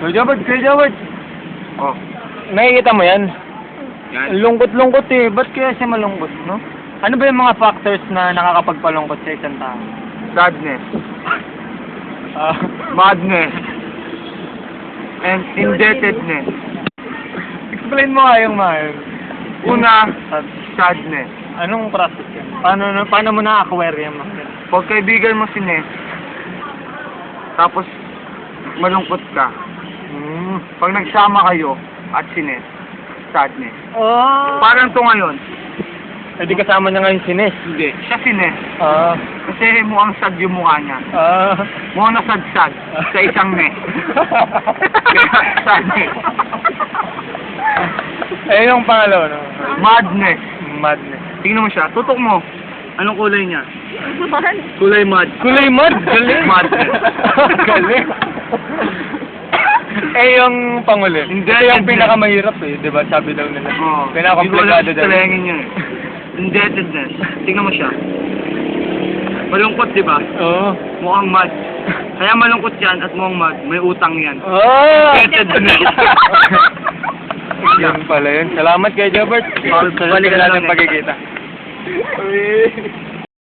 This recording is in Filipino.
Kuya Jobert. Oh, Nakikita mo yan? yan. Lungkot-lungkot eh. Ba't kaya siya malungkot, no? Ano ba yung mga factors na nakakapagpalungkot sa isang tao? Sadness. Ah, Madness. And indebtedness. explain mo nga yung mga yun. Una, sadness. Anong process yan? Paano mo na-acquire yan? Pag kaibigan mo si Ness, tapos malungkot ka. Hmm. Pag nagsama kayo at si Ness, sadness. Oh. Parang to ngayon. Eh di kasama niya ngayon si Nes. Hindi. Siya si Ness. Ah. Kasi mukhang sad yung mukha niya. Ah. Mukhang nasadsad sa isang Ness. Kaya sadness. Eh yung pangalawa, no? Madness. Madness. Tingnan mo siya. Tutok mo. Anong kulay niya? Kulay mad. Kulay mad? Galing. Madness. Galing. Eh yung pangulit. Hindi, Ito yung hindi. pinakamahirap eh, di ba? Sabi daw nila. Oo. Pinakakomplikado daw. Talengin niya eh. Indebtedness. Tingnan mo siya. Malungkot, di ba? Oo. Mukhang mad. Kaya malungkot yan at mukhang mad. May utang yan. Oh! Indebtedness. Yan pala yun. Salamat kay Jobert. Balik ka Sa na lang natin eh. pagkikita.